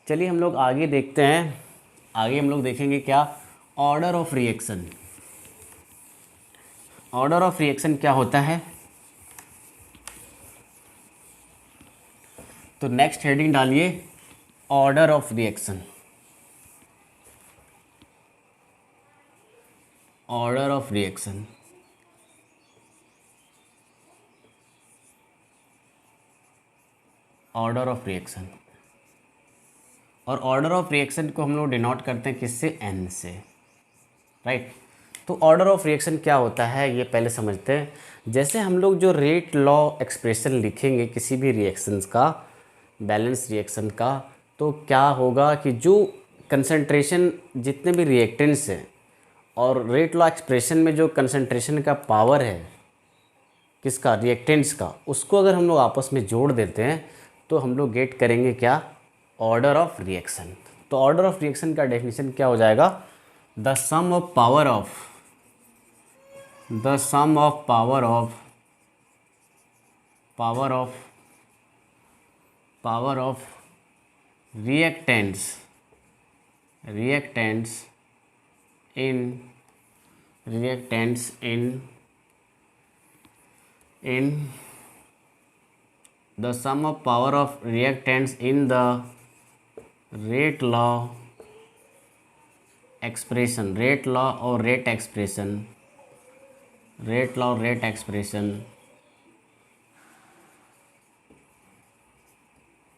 चलिए हम लोग आगे देखते हैं। आगे हम लोग देखेंगे क्या, order of reaction. Order of reaction क्या होता है, तो नेक्स्ट हेडिंग डालिए order of reaction. Order of reaction, order of reaction. और ऑर्डर ऑफ रिएक्शन को हम लोग डिनोट करते हैं किससे, N से, राइट। तो ऑर्डर ऑफ रिएक्शन क्या होता है ये पहले समझते हैं। जैसे हम लोग जो रेट लॉ एक्सप्रेशन लिखेंगे किसी भी रिएक्शंस का, बैलेंस रिएक्शन का, तो क्या होगा कि जो कंसंट्रेशन जितने भी रिएक्टेंट्स हैं, और रेट लॉ एक्सप्रेशन में जो कंसंट्रेशन का पावर है किसका, रिएक्टेंट्स का, उसको अगर हम लोग आपस में जोड़ देते हैं तो हम लोग गेट करेंगे क्या, ऑर्डर ऑफ रिएक्शन। तो ऑर्डर ऑफ रिएक्शन का डेफिनेशन क्या हो जाएगा, the sum of power of reactants in the sum of power of reactants in the rate law expression, rate law or rate expression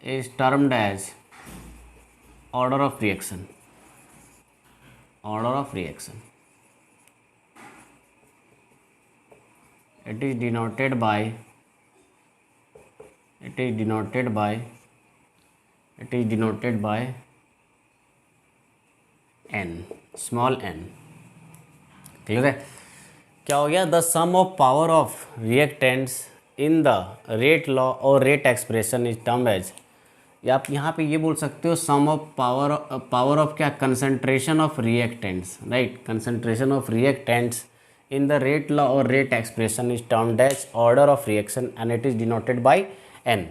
is termed as order of reaction. It is denoted by n, small n। Clear है, क्या हो गया, the sum of power of reactants in the rate law और rate expression is term as, या आप यहाँ पे ये बोल सकते हो सम ऑफ पावर ऑफ क्या, concentration of reactants, right. Concentration of reactants in the rate law और rate expression is termed as order of reaction and it is denoted by n।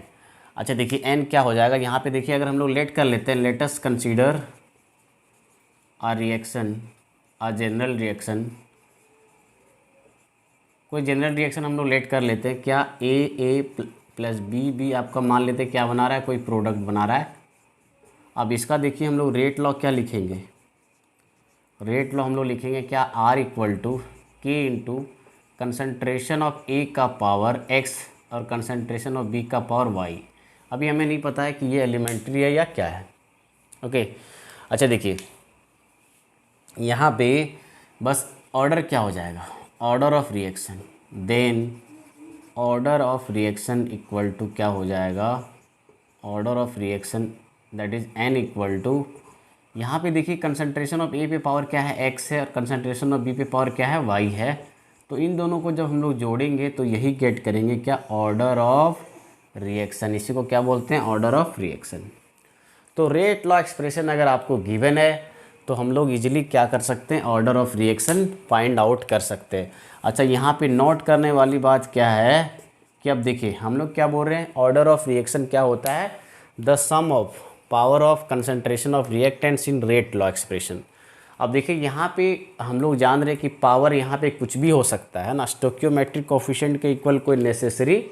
अच्छा देखिए n क्या हो जाएगा, यहाँ पे देखिए अगर हम लोग लेट कर लेते हैं, let us consider a reaction, a general reaction, कोई जनरल रिएक्शन हम लोग लेट कर लेते हैं क्या, प्लस बी आपका मान लेते क्या बना रहा है, कोई प्रोडक्ट बना रहा है। अब इसका देखिए हम लोग रेट लॉ क्या लिखेंगे, रेट लॉ हम लोग लिखेंगे क्या, R equal to k into concentration of A का पावर x और कंसनट्रेशन ऑफ बी का पावर y। अभी हमें नहीं पता है कि ये एलिमेंट्री है या क्या है। ओके अच्छा देखिए यहाँ पे बस ऑर्डर क्या हो जाएगा, order of reaction, then order of reaction equal to क्या हो जाएगा, order of reaction that is n equal to, यहाँ पे देखिए कंसंट्रेशन ऑफ ए पे पावर क्या है, x है, और कंसंट्रेशन ऑफ बी पे पावर क्या है, y है। तो इन दोनों को जब हम लोग जोड़ेंगे तो यही गेट करेंगे क्या, ऑर्डर ऑफ रिएक्शन। इसी को क्या बोलते हैं, ऑर्डर ऑफ रिएक्शन। तो रेट लॉ एक्सप्रेशन अगर आपको गिवन है तो हम लोग इजीली क्या कर सकते हैं, order of reaction find out कर सकते हैं। अच्छा यहाँ पे नोट करने वाली बात क्या है कि अब देखिए हम लोग क्या बोल रहे हैं, ऑर्डर ऑफ रिएक्शन क्या होता है, the sum of power of concentration of reactants in rate law expression. अब देखिए यहाँ पे हम लोग जान रहे हैं कि पावर यहाँ पे कुछ भी हो सकता है ना, स्टोइकियोमेट्रिक कोफिशिएंट के इक्वल कोई नेसेसरी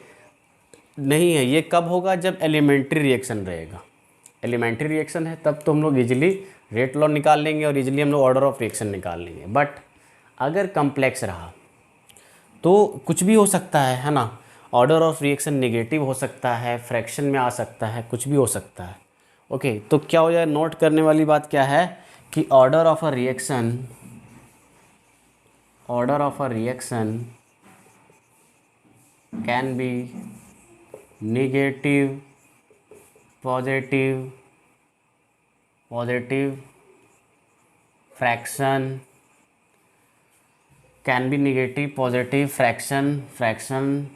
नहीं है। ये कब होगा, जब एलिमेंट्री रिएक्शन रहेगा, एलिमेंट्री रिएक्शन है तब तो हम लोग इजीली रेट लॉ निकाल लेंगे और इजीली हम लोग ऑर्डर ऑफ रिएक्शन निकाल लेंगे। बट अगर कम्प्लेक्स रहा तो कुछ भी हो सकता है ना, ऑर्डर ऑफ रिएक्शन नेगेटिव हो सकता है, फ्रैक्शन में आ सकता है, कुछ भी हो सकता है। ओके तो क्या हो जाए, नोट करने वाली बात क्या है कि order of a reaction, order of a reaction can be negative, positive, positive, fraction, can be negative, positive, fraction, fraction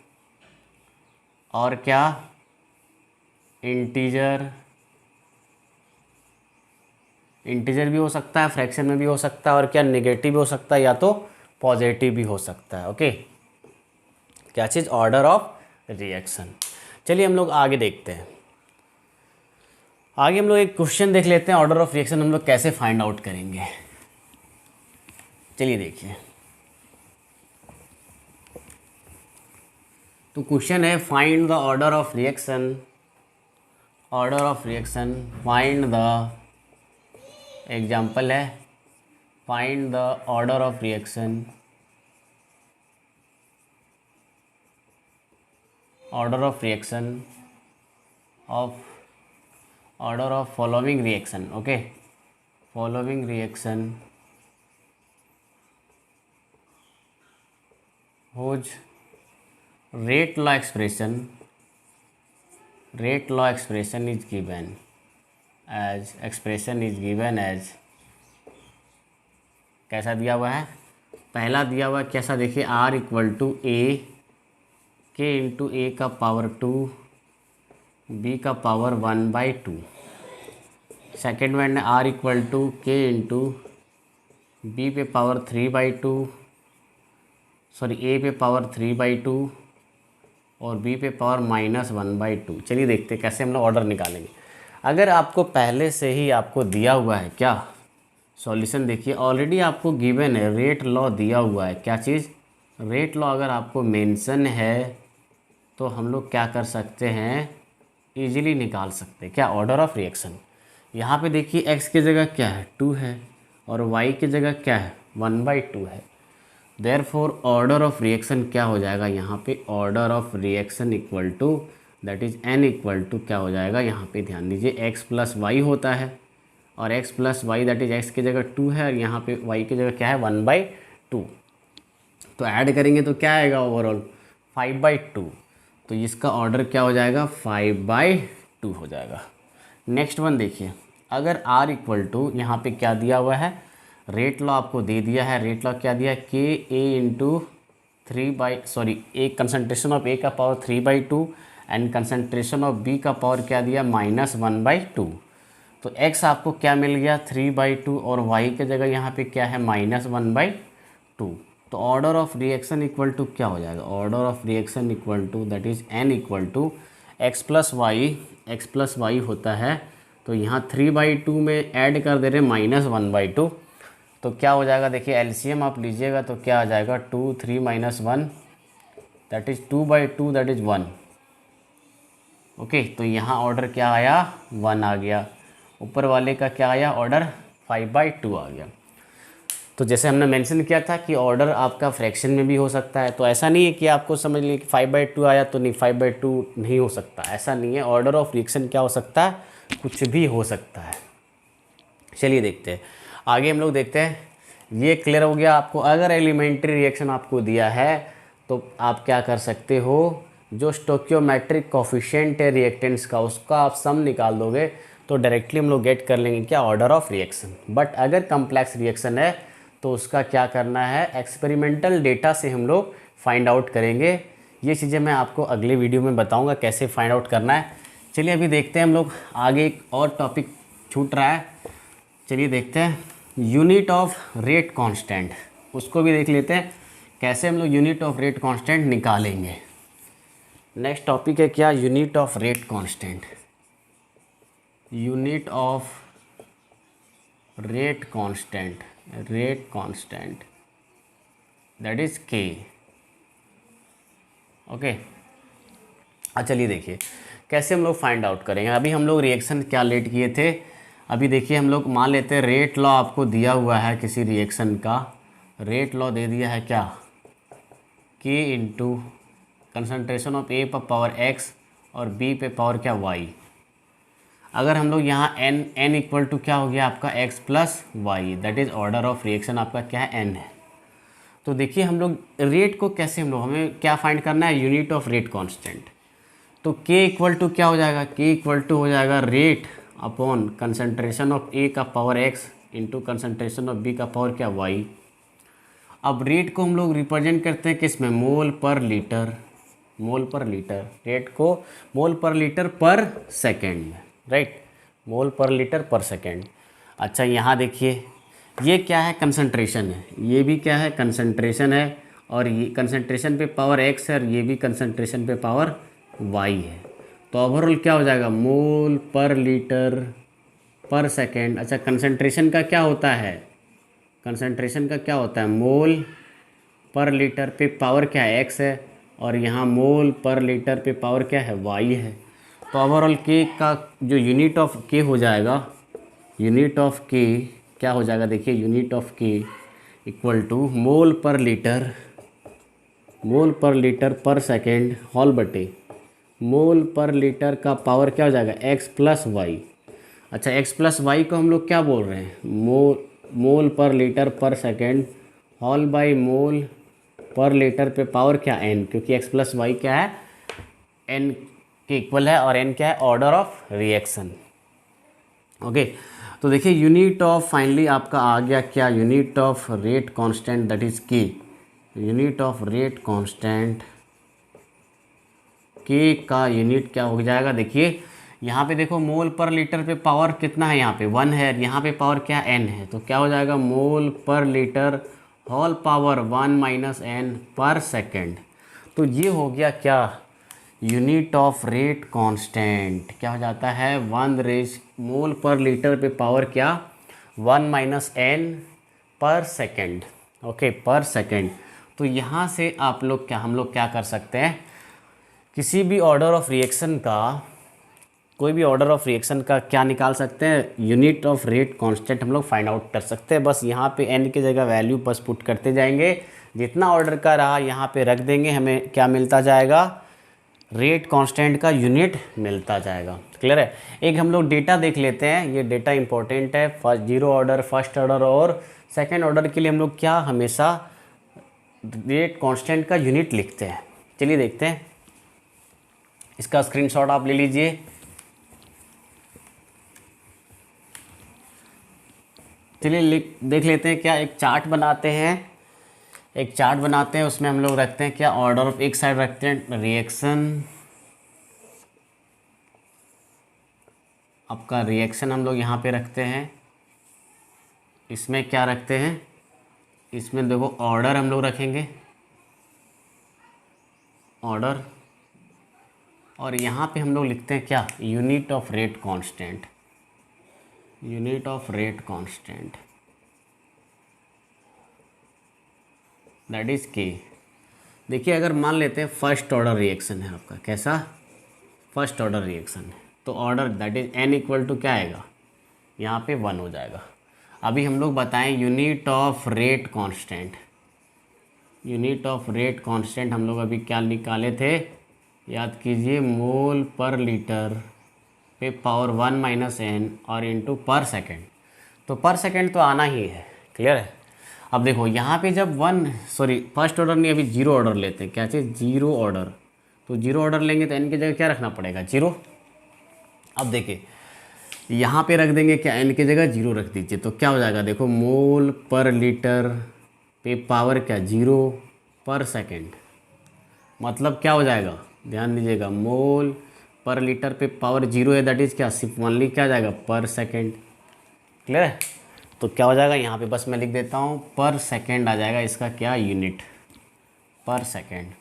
और क्या, इंटीजर, इंटीजर भी हो सकता है, फ्रैक्शन में भी हो सकता है, और क्या नेगेटिव भी हो सकता है या तो पॉजिटिव भी हो सकता है। ओके क्या चीज़, ऑर्डर ऑफ रिएक्शन। चलिए हम लोग आगे देखते हैं, आगे हम लोग एक क्वेश्चन देख लेते हैं, ऑर्डर ऑफ रिएक्शन हम लोग कैसे फाइंड आउट करेंगे। चलिए देखिए, तो क्वेश्चन है find the order of reaction, order of reaction, find the, example है find the order of reaction, order of reaction of, order of following reaction. Okay following reaction whose rate law expression, rate law expression is given as, expression is given as, कैसा दिया हुआ है, पहला दिया हुआ है कैसा देखिए, R इक्वल टू ए के इंटू ए का पावर 2 बी का पावर 1/2। सेकेंड में R equal to k into B पे पावर 3/2, सॉरी ए पे पावर 3/2 और बी पे पावर -1/2। चलिए देखते हैं कैसे हम लोग ऑर्डर निकालेंगे। अगर आपको पहले से ही आपको दिया हुआ है क्या सॉल्यूशन, देखिए ऑलरेडी आपको गिवन है, रेट लॉ दिया हुआ है, क्या चीज़, रेट लॉ अगर आपको मेंशन है तो हम लोग क्या कर सकते हैं, इजीली निकाल सकते हैं क्या, ऑर्डर ऑफ रिएक्शन। यहाँ पे देखिए x की जगह क्या है 2 है और y की जगह क्या है 1/2 है। देयरफॉर ऑर्डर ऑफ रिएक्शन क्या हो जाएगा, यहाँ पे order of reaction equal to that is n equal to क्या हो जाएगा, यहाँ पे ध्यान दीजिए x प्लस वाई होता है और x plus y that is x की जगह 2 है और यहाँ पे y की जगह क्या है 1/2। तो ऐड करेंगे तो क्या आएगा ओवरऑल 5/2। तो इसका ऑर्डर क्या हो जाएगा 5/2 हो जाएगा। नेक्स्ट वन देखिए, अगर r इक्वल टू यहाँ पे क्या दिया हुआ है, रेट लॉ आपको दे दिया है, रेट लॉ क्या दिया है k A into 3 A concentration of A का power 3/2 and concentration of B का पावर क्या दिया -1/2। तो x आपको क्या मिल गया 3/2 और y के जगह यहाँ पे क्या है -1/2। तो order of reaction equal to क्या हो जाएगा, order of reaction equal to that is n equal to x plus y होता है। तो यहाँ 3/2 में ऐड कर दे रहे -1/2। तो क्या हो जाएगा देखिए, एलसीएम आप लीजिएगा तो क्या आ जाएगा 2 3 -1 that is 2/2 that is 1। Okay, तो यहाँ ऑर्डर क्या आया, 1 आ गया। ऊपर वाले का क्या आया, ऑर्डर 5/2 आ गया। तो जैसे हमने मेंशन किया था कि ऑर्डर आपका फ्रैक्शन में भी हो सकता है, तो ऐसा नहीं है कि आपको समझ लीजिए कि 5/2 आया तो नहीं 5/2 नहीं हो सकता, ऐसा नहीं है। ऑर्डर ऑफ रिएक्शन क्या हो सकता है, कुछ भी हो सकता है। चलिए देखते हैं आगे, हम लोग देखते हैं। ये क्लियर हो गया आपको। अगर एलिमेंट्री रिएक्शन आपको दिया है तो आप क्या कर सकते हो, जो स्टोकियोमेट्रिक कोफिशिएंट है रिएक्टेंट्स का, उसका आप सम निकाल दोगे तो डायरेक्टली हम लोग गेट कर लेंगे क्या, ऑर्डर ऑफ रिएक्शन। बट अगर कम्प्लेक्स रिएक्शन है तो उसका क्या करना है, एक्सपेरिमेंटल डेटा से हम लोग फाइंड आउट करेंगे। ये चीज़ें मैं आपको अगले वीडियो में बताऊंगा कैसे फाइंड आउट करना है। चलिए अभी देखते हैं हम लोग आगे, एक और टॉपिक छूट रहा है। चलिए देखते हैं यूनिट ऑफ रेट कांस्टेंट, उसको भी देख लेते हैं कैसे हम लोग यूनिट ऑफ रेट कांस्टेंट निकालेंगे। नेक्स्ट टॉपिक है क्या, unit of rate constant. Unit of rate constant, rate constant that is के। ओके, चलिए देखिए कैसे हम लोग फाइंड आउट करेंगे। अभी हम लोग रिएक्शन क्या लेट किए थे, अभी देखिए हम लोग मान लेते हैं रेट लॉ आपको दिया हुआ है किसी रिएक्शन का, रेट लॉ दे दिया है क्या, के इंटू कंसनट्रेशन ऑफ ए पर पावर एक्स और बी पे पावर क्या, वाई। अगर हम लोग यहाँ एन इक्वल टू क्या हो गया आपका, x plus y, that is order of reaction आपका क्या है, एन है। तो देखिए हम लोग रेट को कैसे, हम लोग हमें क्या फाइंड करना है, यूनिट ऑफ रेट कांस्टेंट। तो k इक्वल टू क्या हो जाएगा, k इक्वल टू हो जाएगा rate upon concentration of A का power x into concentration of B का पावर क्या, y। अब रेट को हम लोग रिप्रेजेंट करते हैं किस में, मोल पर लीटर, मोल पर लीटर। रेट को मोल पर लीटर पर सेकेंड में, राइट, मोल पर लीटर पर सेकेंड। अच्छा यहाँ देखिए ये क्या है, कंसंट्रेशन है, ये भी क्या है, कंसंट्रेशन है, और ये कंसंट्रेशन पे पावर x है और ये भी कंसंट्रेशन पे पावर y है। तो ओवरऑल क्या हो जाएगा, मोल पर लीटर पर सेकेंड। अच्छा कंसंट्रेशन का क्या होता है, कंसंट्रेशन का क्या होता है, मोल पर लीटर पे पावर क्या है, x है, और यहाँ मोल पर लीटर पे पावर क्या है, y है। तो ओवरऑल के का जो यूनिट ऑफ के हो जाएगा, यूनिट ऑफ के क्या हो जाएगा, देखिए यूनिट ऑफ के equal to mole per litre, mole per litre पर सेकेंड होल बटे मोल पर लीटर का पावर क्या हो जाएगा, x प्लस वाई। अच्छा x प्लस वाई को हम लोग क्या बोल रहे हैं, मोल पर लीटर पर second whole by mole per litre पे पावर क्या, n, क्योंकि x प्लस वाई क्या है, n के इक्वल है, और n क्या है, ऑर्डर ऑफ रिएक्शन। ओके, तो देखिए यूनिट ऑफ फाइनली आपका आ गया क्या, unit of rate constant that is के, यूनिट ऑफ रेट कांस्टेंट के का यूनिट क्या हो जाएगा, देखिए यहाँ पे देखो मोल पर लीटर पे पावर कितना है, यहाँ पे 1 है, यहाँ पे पावर क्या n है, तो क्या हो जाएगा, mole per litre whole power 1 minus n per second. तो ये हो गया क्या, यूनिट ऑफ रेट कांस्टेंट क्या हो जाता है, 1 रेज मोल पर लीटर पे पावर क्या, 1 minus n per second. Okay, पर सेकेंड। तो यहाँ से आप लोग क्या, हम लोग क्या कर सकते हैं, किसी भी ऑर्डर ऑफ रिएक्शन का, कोई भी ऑर्डर ऑफ रिएक्शन का क्या निकाल सकते हैं, यूनिट ऑफ रेट कांस्टेंट हम लोग फाइंड आउट कर सकते हैं। बस यहाँ पे n की जगह वैल्यू बस पुट करते जाएंगे, जितना ऑर्डर का रहा यहाँ पे रख देंगे, हमें क्या मिलता जाएगा, रेट कांस्टेंट का यूनिट मिलता जाएगा। क्लियर है। एक हम लोग डेटा देख लेते हैं, ये डेटा इंपॉर्टेंट है। First zero order, first order और सेकेंड ऑर्डर के लिए हम लोग क्या हमेशा रेट कांस्टेंट का यूनिट लिखते हैं। चलिए देखते हैं, इसका स्क्रीनशॉट आप ले लीजिए। चलिए देख लेते हैं, क्या एक चार्ट बनाते हैं, एक चार्ट बनाते हैं, उसमें हम लोग रखते हैं क्या, ऑर्डर ऑफ, एक साइड रखते हैं रिएक्शन, आपका रिएक्शन हम लोग यहाँ पे रखते हैं, इसमें क्या रखते हैं, इसमें देखो ऑर्डर हम लोग रखेंगे, ऑर्डर, और यहाँ पे हम लोग लिखते हैं क्या, unit of rate constant, unit of rate constant that is के। देखिए अगर मान लेते हैं फर्स्ट ऑर्डर रिएक्शन है आपका, कैसा, फर्स्ट ऑर्डर रिएक्शन है, तो order that is n equal to क्या आएगा, यहाँ पे 1 हो जाएगा। अभी हम लोग बताएं unit of rate constant. Unit of rate constant हम लोग अभी क्या निकाले थे, याद कीजिए, मोल पर लीटर पे पावर 1 माइनस n और इनटू पर सेकेंड। तो पर सेकेंड तो आना ही है, क्लियर है। अब देखो यहाँ पे जब फर्स्ट ऑर्डर नहीं, अभी जीरो ऑर्डर लेते हैं, क्या चाहिए, जीरो ऑर्डर। तो जीरो ऑर्डर लेंगे तो n की जगह क्या रखना पड़ेगा, जीरो। अब देखिए यहाँ पे रख देंगे क्या, n की जगह जीरो रख दीजिए, तो क्या हो जाएगा, देखो मोल पर लीटर पे पावर क्या, जीरो पर सेकेंड। मतलब क्या हो जाएगा, ध्यान दीजिएगा, मोल पर लीटर पे पावर जीरो है, दैट इज़ क्या, सिर्फ ओनली क्या जाएगा, पर सेकेंड। क्लियर है। तो क्या हो जाएगा यहाँ पे, बस मैं लिख देता हूँ, पर सेकेंड आ जाएगा इसका क्या, यूनिट, पर सेकेंड।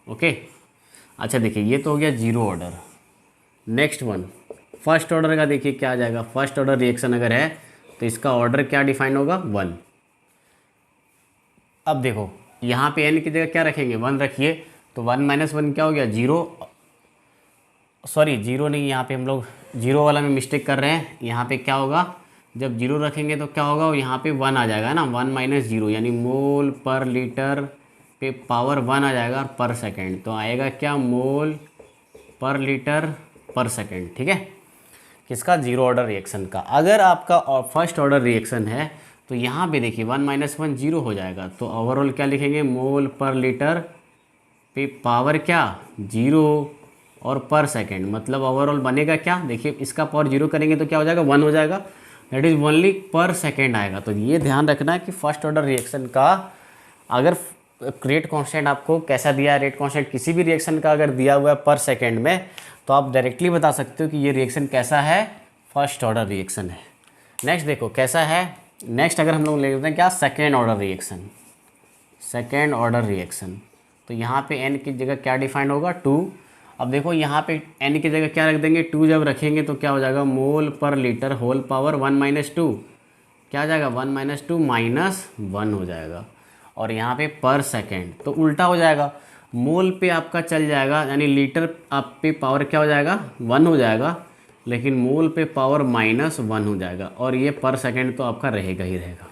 ओके। अच्छा देखिए ये तो हो गया zero order. Next one first order का, देखिए क्या आ जाएगा, फर्स्ट ऑर्डर रिएक्शन अगर है तो इसका ऑर्डर क्या डिफाइन होगा, 1। अब देखो यहाँ पे n की जगह क्या रखेंगे, 1 रखिए, तो 1 माइनस 1 क्या हो गया, जीरो। सॉरी जीरो नहीं, यहाँ पे हम लोग जीरो वाला में मिस्टेक कर रहे हैं। यहाँ पे क्या होगा, जब जीरो रखेंगे तो क्या होगा, यहाँ पे 1 आ जाएगा ना, 1 माइनस जीरो, यानी मोल पर लीटर पे पावर 1 आ जाएगा और पर सेकेंड, तो आएगा क्या, मोल पर लीटर पर सेकेंड। ठीक है, किसका, जीरो ऑर्डर रिएक्शन का। अगर आपका फर्स्ट ऑर्डर रिएक्शन है तो यहाँ पे देखिए 1 माइनस 1 जीरो हो जाएगा, तो ओवरऑल क्या लिखेंगे, मोल पर लीटर पे पावर क्या, जीरो और पर सेकेंड। मतलब ओवरऑल बनेगा क्या, देखिए इसका पावर जीरो करेंगे तो क्या हो जाएगा, 1 हो जाएगा, दैट इज़ ओनली पर सेकेंड आएगा। तो ये ध्यान रखना है कि फर्स्ट ऑर्डर रिएक्शन का अगर रेट कांस्टेंट आपको कैसा दिया है, रेट कांस्टेंट किसी भी रिएक्शन का अगर दिया हुआ है पर सेकेंड में, तो आप डायरेक्टली बता सकते हो कि ये रिएक्शन कैसा है, फर्स्ट ऑर्डर रिएक्शन है। नेक्स्ट देखो कैसा है, नेक्स्ट अगर हम लोग ले लेते हैं क्या, second order reaction. Second order reaction, तो यहाँ पे n की जगह क्या डिफाइंड होगा, 2। अब देखो यहाँ पे n की जगह क्या रख देंगे, 2 जब रखेंगे तो क्या हो जाएगा, mole per litre whole power 1 minus 2, क्या आ जाएगा, 1 माइनस 2 माइनस 1 हो जाएगा। और यहाँ पे पर सेकेंड तो उल्टा हो जाएगा, मोल पे आपका चल जाएगा, यानी लीटर आप पे पावर क्या हो जाएगा, 1 हो जाएगा, लेकिन मोल पे पावर माइनस 1 हो जाएगा, और ये पर सेकेंड तो आपका रहेगा ही रहेगा।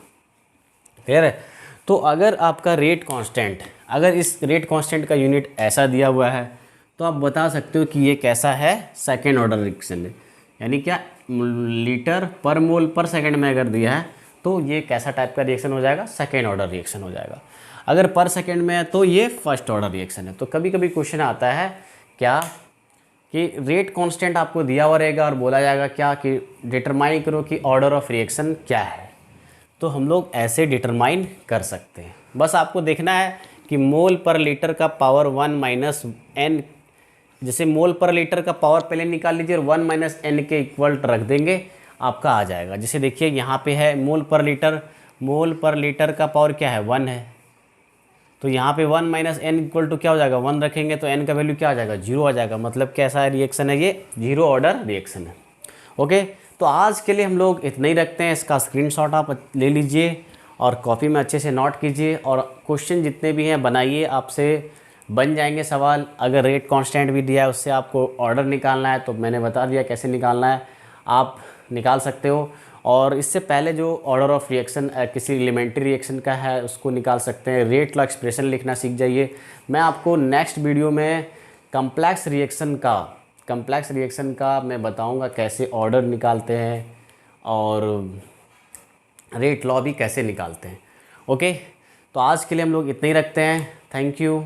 क्लियर है। तो अगर आपका रेट कांस्टेंट, अगर इस रेट कांस्टेंट का यूनिट ऐसा दिया हुआ है तो आप बता सकते हो कि ये कैसा है, सेकेंड ऑर्डर रिएक्शन है। यानी क्या, लीटर पर मोल पर सेकेंड में अगर दिया है तो ये कैसा टाइप का रिएक्शन हो जाएगा, सेकेंड ऑर्डर रिएक्शन हो जाएगा। अगर पर सेकेंड में है तो ये फर्स्ट ऑर्डर रिएक्शन है। तो कभी कभी क्वेश्चन आता है क्या कि रेट कांस्टेंट आपको दिया हुआ रहेगा और बोला जाएगा क्या कि डिटरमाइन करो कि ऑर्डर ऑफ रिएक्शन क्या है, तो हम लोग ऐसे डिटरमाइन कर सकते हैं। बस आपको देखना है कि मोल पर लीटर का पावर 1 माइनस n, जैसे मोल पर लीटर का पावर पहले निकाल लीजिए और 1 माइनस n के इक्वल रख देंगे, आपका आ जाएगा। जैसे देखिए यहाँ पे है मोल पर लीटर, मोल पर लीटर का पावर क्या है, 1 है, तो यहाँ पे 1 माइनस n इक्वल टू क्या हो जाएगा, 1 रखेंगे तो n का वैल्यू क्या आ जाएगा, 0 आ जाएगा। मतलब कैसा रिएक्शन है, ये जीरो ऑर्डर रिएक्शन है। ओके, तो आज के लिए हम लोग इतना ही रखते हैं। इसका स्क्रीनशॉट आप ले लीजिए और कॉपी में अच्छे से नोट कीजिए, और क्वेश्चन जितने भी हैं बनाइए, आपसे बन जाएंगे सवाल। अगर रेट कांस्टेंट भी दिया है उससे आपको ऑर्डर निकालना है तो मैंने बता दिया कैसे निकालना है, आप निकाल सकते हो। और इससे पहले जो ऑर्डर ऑफ रिएक्शन किसी एलिमेंट्री रिएक्शन का है उसको निकाल सकते हैं। रेट ला एक्सप्रेशन लिखना सीख जाइए। मैं आपको नेक्स्ट वीडियो में कम्प्लेक्स रिएक्शन का मैं बताऊंगा कैसे ऑर्डर निकालते हैं और रेट लॉ भी कैसे निकालते हैं। ओके, तो आज के लिए हम लोग इतना ही रखते हैं। Thank you.